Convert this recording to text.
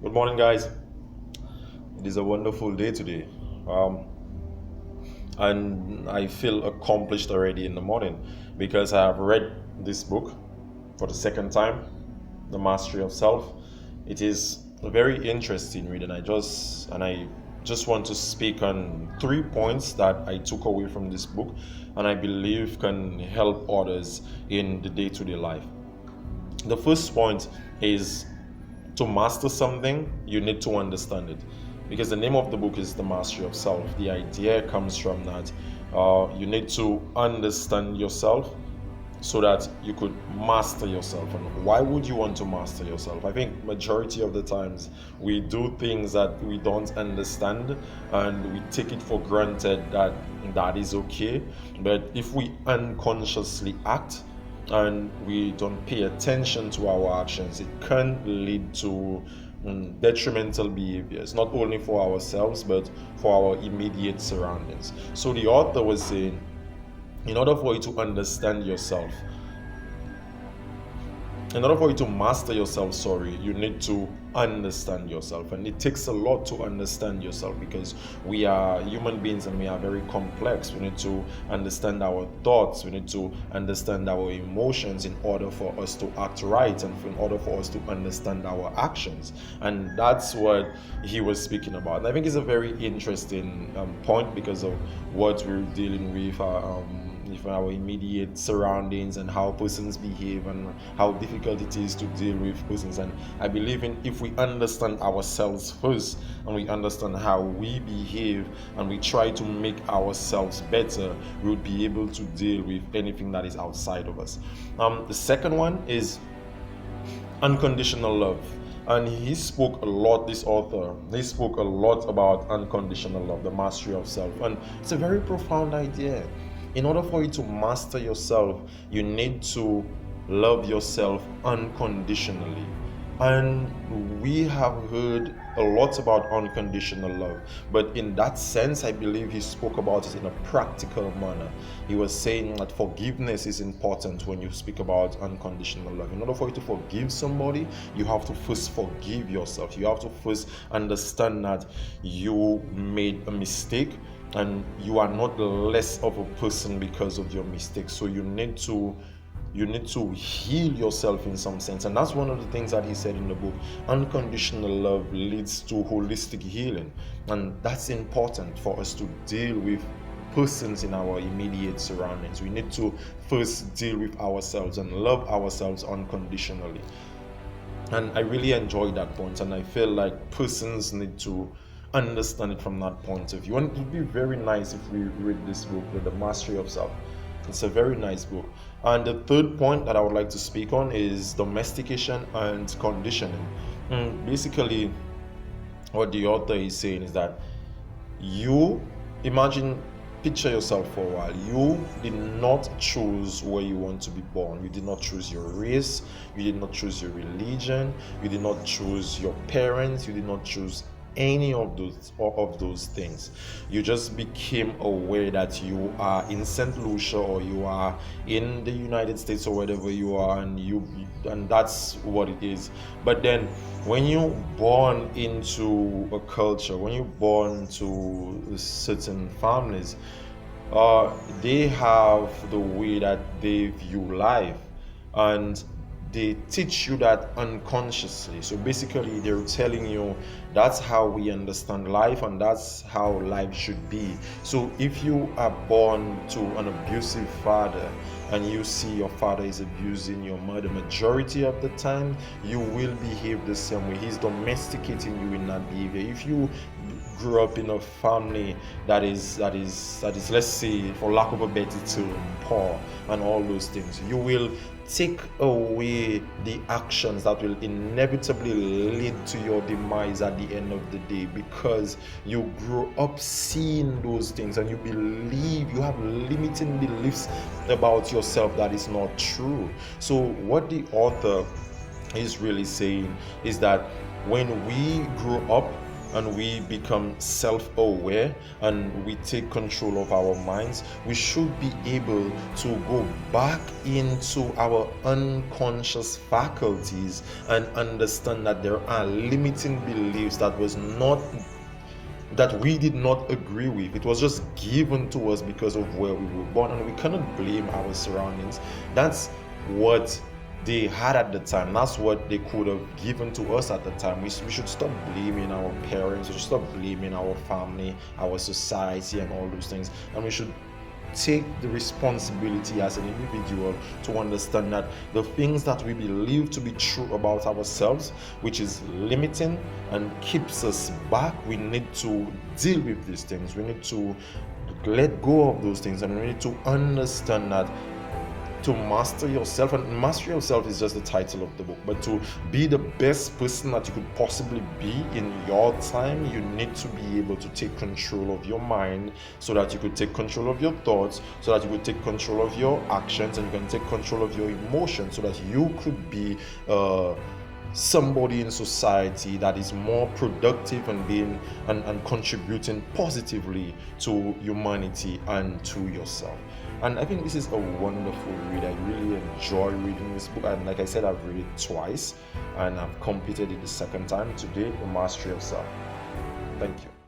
Good morning, guys. It is a wonderful day today. Um, and I feel accomplished already in the morning because I have read this book for the second time, The Mastery of Self. It is a very interesting read, and I just want to speak on 3 points that I took away from this book and I believe can help others in the day-to-day life. The first point is to master something, you need to understand it. Because the name of the book is The Mastery of Self. The idea comes from that you need to understand yourself so that you could master yourself. And why would you want to master yourself? I think majority of the times we do things that we don't understand and we take it for granted that that is okay. But if we unconsciously act and we don't pay attention to our actions, it can lead to detrimental behaviors, not only for ourselves but for our immediate surroundings. So the author was saying, in order for you to understand yourself, in order for you to master yourself, you need to understand yourself. And it takes a lot to understand yourself because we are human beings and we are very complex. We need to understand our thoughts, we need to understand our emotions in order for us to act right and in order for us to understand our actions. And that's what he was speaking about. And I think it's a very interesting point because of what we're dealing with our immediate surroundings and how persons behave and how difficult it is to deal with persons. And I believe in if we understand ourselves first and we understand how we behave and we try to make ourselves better, we would be able to deal with anything that is outside of us. The second one is unconditional love. And he spoke a lot, this author, he spoke a lot about unconditional love, the mastery of self. And it's a very profound idea. In order for you to master yourself, you need to love yourself unconditionally. And we have heard a lot about unconditional love, but in that sense, I believe he spoke about it in a practical manner. He was saying that forgiveness is important when you speak about unconditional love. In order for you to forgive somebody, you have to first forgive yourself. You have to first understand that you made a mistake and you are not less of a person because of your mistakes. So you need to heal yourself in some sense, and that's one of the things that he said in the book. Unconditional love leads to holistic healing, and that's important for us to deal with persons in our immediate surroundings. We need to first deal with ourselves and love ourselves unconditionally. And I really enjoyed that point, and I feel like persons need to understand it from that point of view. And it would be very nice if we read this book, The Mastery of Self. It's a very nice book. And the third point that I would like to speak on is domestication and conditioning. Basically, what the author is saying is that you imagine, picture yourself for a while. You did not choose where you want to be born. You did not choose your race. You did not choose your religion. You did not choose your parents. You did not choose any of those things. You just became aware that you are in St. Lucia or you are in the United States or wherever you are, and that's what it is. But then when you born into a culture, when you born to certain families, they have the way that they view life, and they teach you that unconsciously. So basically, they're telling you that's how we understand life and that's how life should be. So if you are born to an abusive father and you see your father is abusing your mother, majority of the time you will behave the same way. He's domesticating you in that behavior. If you grew up in a family that is let's say, for lack of a better term, poor and all those things, you will take away the actions that will inevitably lead to your demise at the end of the day, because you grew up seeing those things and you have limiting beliefs about yourself that is not true. So what the author is really saying is that when we grow up, and we become self-aware and we take control of our minds, we should be able to go back into our unconscious faculties and understand that there are limiting beliefs that we did not agree with. It was just given to us because of where we were born, and we cannot blame our surroundings. That's what they had at the time. That's what they could have given to us at the time. We should stop blaming our parents. We should stop blaming our family, our society, and all those things. And we should take the responsibility as an individual to understand that the things that we believe to be true about ourselves, which is limiting and keeps us back, we need to deal with these things. We need to let go of those things, and we need to understand that to master yourself, and master yourself is just the title of the book, but to be the best person that you could possibly be in your time, you need to be able to take control of your mind, so that you could take control of your thoughts, so that you could take control of your actions, and you can take control of your emotions, so that you could be somebody in society that is more productive and being and contributing positively to humanity and to yourself. And I think this is a wonderful read. I really enjoy reading this book, and like I said, I've read it twice and I've completed it the second time today, The Mastery of Self. Thank you.